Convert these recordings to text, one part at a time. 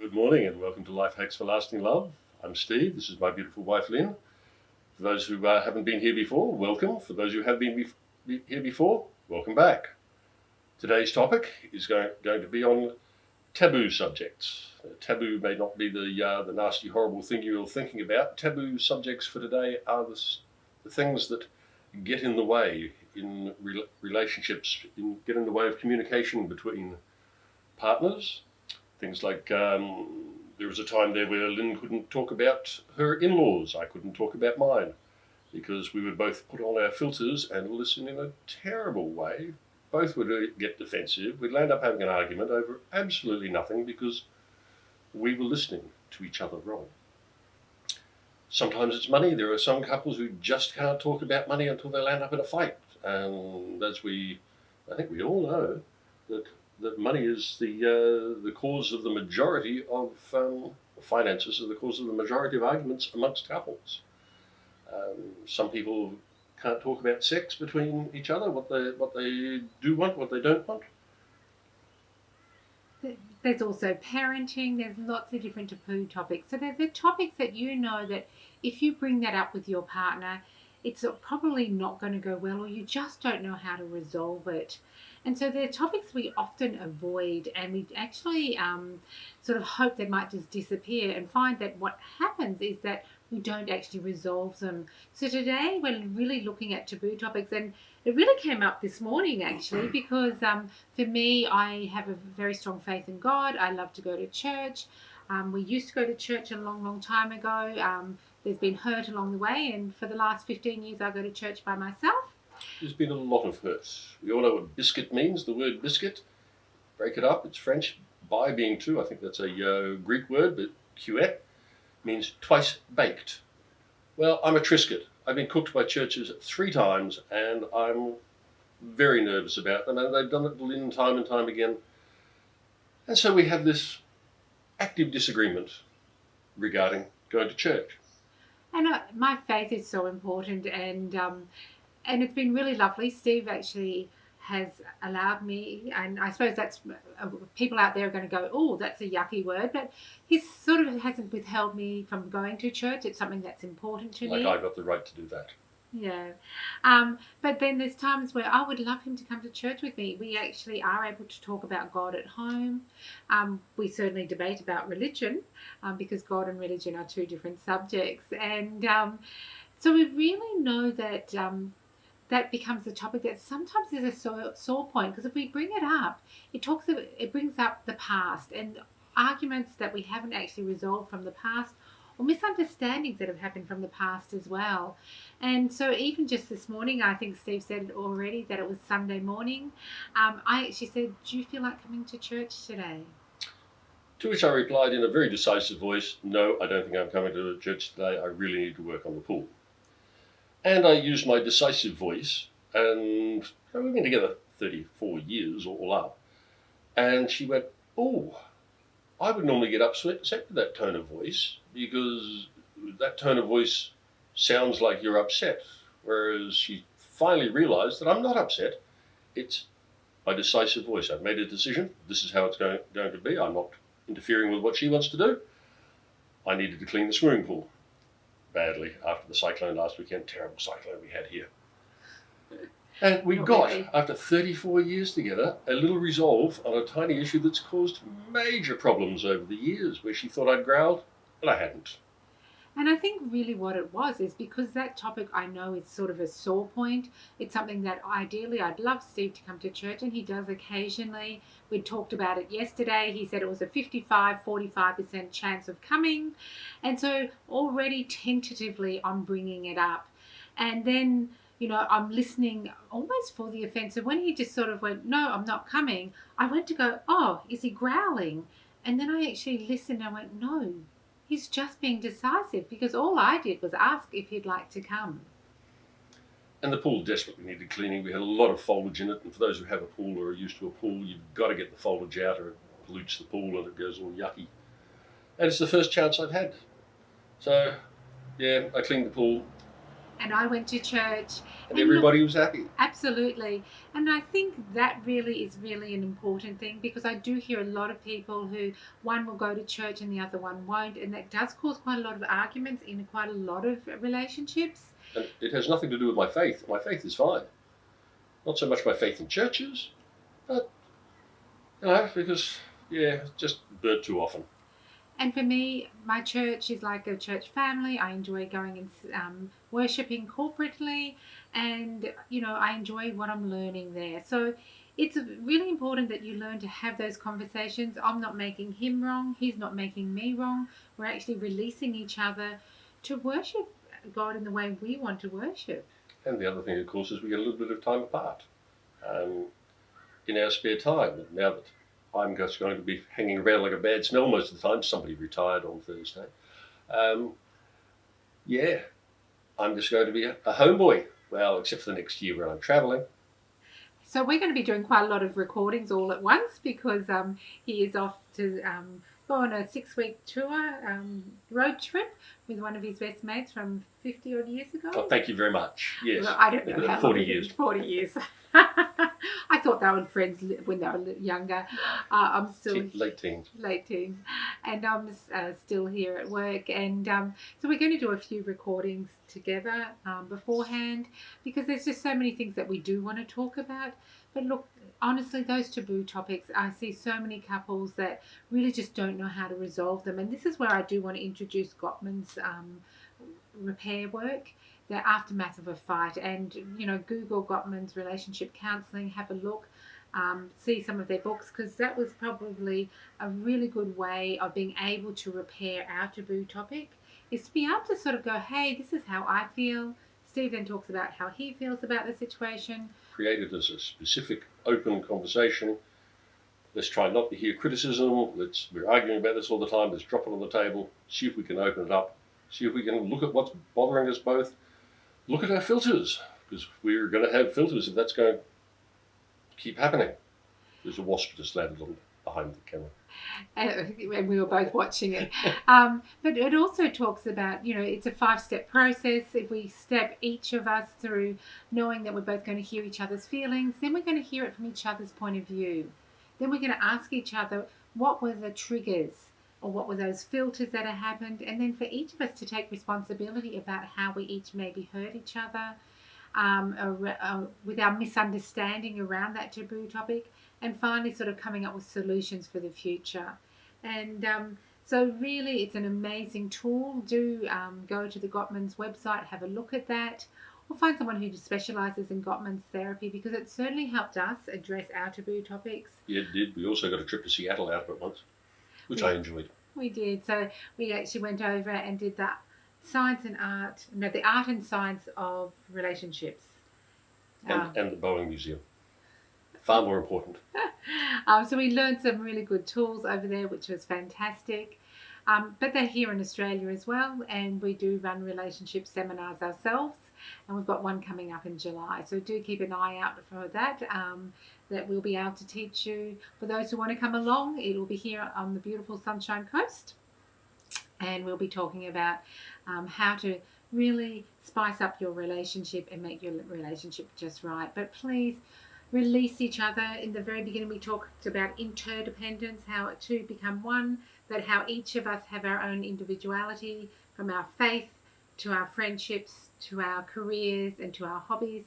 Good morning and welcome to Life Hacks for Lasting Love. I'm Steve. This is my beautiful wife Lyn. For those who haven't been here before, welcome. For those who have been here before, welcome back. Today's topic is going to be on taboo subjects. Taboo may not be the nasty, horrible thing you're thinking about. Taboo subjects for today are the things that get in the way in relationships, get in the way of communication between partners. Things like there was a time there where Lyn couldn't talk about her in-laws. I couldn't talk about mine because we would both put on our filters and listen in a terrible way. Both would get defensive. We'd end up having an argument over absolutely nothing because we were listening to each other wrong. Sometimes it's money. There are some couples who just can't talk about money until they land up in a fight. And I think we all know that money is the cause of the majority of finances, are the cause of the majority of arguments amongst couples. Some people can't talk about sex between each other, what they do want, what they don't want. There's also parenting. There's lots of different taboo topics. So they're the topics that you know that if you bring that up with your partner, it's probably not going to go well, or you just don't know how to resolve it. And so they're topics we often avoid, and we actually sort of hope they might just disappear, and find that what happens is that we don't actually resolve them. So today we're really looking at taboo topics, and it really came up this morning actually because for me, I have a very strong faith in God. I love to go to church. We used to go to church a long, long time ago. There's been hurt along the way, and for the last 15 years I go to church by myself. There's been a lot of hurt. We all know what biscuit means, the word biscuit. Break it up, it's French. By being two, I think that's a Greek word, but cuet means twice baked. Well, I'm a Triscuit. I've been cooked by churches 3 times, and I'm very nervous about them, and they've done it to Lyn time and time again. And so we have this active disagreement regarding going to church. And my faith is so important, and it's been really lovely. Steve actually has allowed me, and I suppose that's people out there are going to go, oh, that's a yucky word, but he sort of hasn't withheld me from going to church. It's something that's important to me. Like I've got the right to do that. Yeah. But then there's times where I would love him to come to church with me. We actually are able to talk about God at home. We certainly debate about religion because God and religion are 2 different subjects. And so we really know that that becomes a topic that sometimes is a sore point, because if we bring it up, it brings up the past and arguments that we haven't actually resolved from the past, or misunderstandings that have happened from the past as well. And so even just this morning, I think Steve said it already, that it was Sunday morning. I actually said, do you feel like coming to church today? To which I replied in a very decisive voice, no, I don't think I'm coming to church today. I really need to work on the pool. And I used my decisive voice, and we've been together 34 years all up. And she went, oh, I would normally get upset with that tone of voice, because that tone of voice sounds like you're upset. Whereas she finally realized that I'm not upset. It's my decisive voice. I've made a decision. This is how it's going to be. I'm not interfering with what she wants to do. I needed to clean the swimming pool badly after the cyclone last weekend. Terrible cyclone we had here. And we got, after 34 years together, a little resolve on a tiny issue that's caused major problems over the years, where she thought I'd growled, and I hadn't. And I think really what it was is because that topic I know is sort of a sore point. It's something that ideally I'd love Steve to come to church, and he does occasionally. We talked about it yesterday. He said it was a 45% chance of coming. And so already tentatively I'm bringing it up. And then, I'm listening almost for the offensive. When he just sort of went, no, I'm not coming, I went to go, oh, is he growling? And then I actually listened and I went, no, he's just being decisive, because all I did was ask if he'd like to come. And the pool desperately needed cleaning. We had a lot of foliage in it, and for those who have a pool or are used to a pool, you've got to get the foliage out or it pollutes the pool and it goes all yucky. And it's the first chance I've had. So, yeah, I cleaned the pool. And I went to church. And everybody was happy. Absolutely. And I think that really is really an important thing, because I do hear a lot of people who one will go to church and the other one won't. And that does cause quite a lot of arguments in quite a lot of relationships. And it has nothing to do with my faith. My faith is fine. Not so much my faith in churches, but, because, just burnt too often. And for me, my church is like a church family. I enjoy going and worshipping corporately, and I enjoy what I'm learning there. So it's really important that you learn to have those conversations. I'm not making him wrong. He's not making me wrong. We're actually releasing each other to worship God in the way we want to worship. And the other thing, of course, is we get a little bit of time apart in our spare time. Now that I'm just going to be hanging around like a bad smell most of the time. Somebody retired on Thursday. I'm just going to be a homeboy. Well, except for the next year when I'm travelling. So we're going to be doing quite a lot of recordings all at once, because he is off to go on a 6-week tour, road trip with one of his best mates from 50 odd years ago. Oh, thank you very much. Yes. Well, I don't know how 40 years. 40 years. I thought they were friends when they were younger. I'm still late teens, and I'm still here at work. And so we're going to do a few recordings together beforehand, because there's just so many things that we do want to talk about. But look, honestly, those taboo topics, I see so many couples that really just don't know how to resolve them. And this is where I do want to introduce Gottman's repair work, the aftermath of a fight. And Google Gottman's relationship counselling, have a look, see some of their books, because that was probably a really good way of being able to repair our taboo topic, is to be able to sort of go, hey, this is how I feel. Steve then talks about how he feels about the situation. Created as a specific open conversation. Let's try not to hear criticism. We're arguing about this all the time. Let's drop it on the table, see if we can open it up, see if we can look at what's bothering us both, look at our filters, because we're going to have filters if that's going to keep happening. There's a wasp just landed on behind the camera. And we were both watching it. But it also talks about, it's a 5-step process. If we step each of us through knowing that we're both going to hear each other's feelings, then we're going to hear it from each other's point of view. Then we're going to ask each other, what were the triggers, or what were those filters that had happened? And then for each of us to take responsibility about how we each maybe hurt each other, with our misunderstanding around that taboo topic, and finally sort of coming up with solutions for the future. And so really it's an amazing tool. Do go to the Gottman's website, have a look at that, or find someone who specialises in Gottman's therapy, because it certainly helped us address our taboo topics. Yeah, it did. We also got a trip to Seattle out of it once, which I enjoyed. We did. So we actually went over and did the art and science of relationships. And the Boeing Museum. Far more important. So we learned some really good tools over there, which was fantastic. But they're here in Australia as well, and we do run relationship seminars ourselves, and we've got one coming up in July. So do keep an eye out for that, that we'll be able to teach you. For those who want to come along, it will be here on the beautiful Sunshine Coast, and we'll be talking about how to really spice up your relationship and make your relationship just right. But please release each other. In the very beginning we talked about interdependence, how two become one, that how each of us have our own individuality, from our faith to our friendships to our careers and to our hobbies.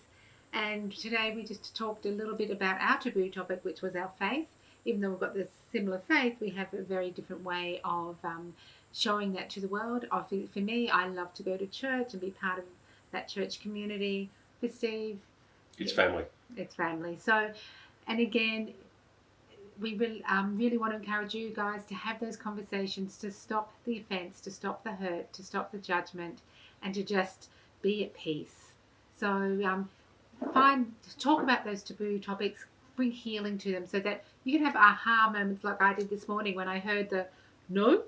And today we just talked a little bit about our taboo topic, which was our faith. Even though we've got this similar faith, we have a very different way of showing that to the world. For me, I love to go to church and be part of that church community. For Steve, it's family. It's family. So, and again, we really want to encourage you guys to have those conversations, to stop the offence, to stop the hurt, to stop the judgment, and to just be at peace. So talk about those taboo topics, bring healing to them, so that you can have aha moments like I did this morning when I heard the no.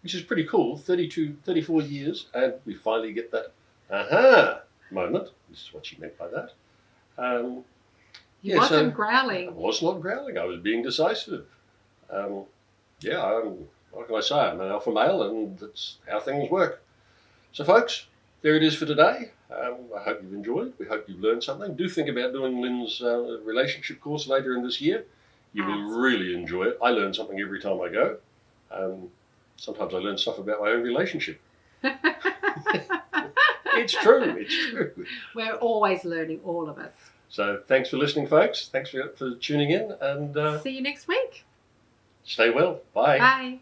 Which is pretty cool. 34 years, and we finally get that aha moment. This is what she meant by that. He wasn't growling. I was not growling. I was being decisive. What can I say? I'm an alpha male, and that's how things work. So, folks, there it is for today. I hope you've enjoyed. We hope you've learned something. Do think about doing Lyn's relationship course later in this year. You will really enjoy it. I learn something every time I go. Sometimes I learn stuff about my own relationship. It's true. It's true. We're always learning, all of us. So thanks for listening, folks. Thanks for tuning in. And see you next week. Stay well. Bye. Bye.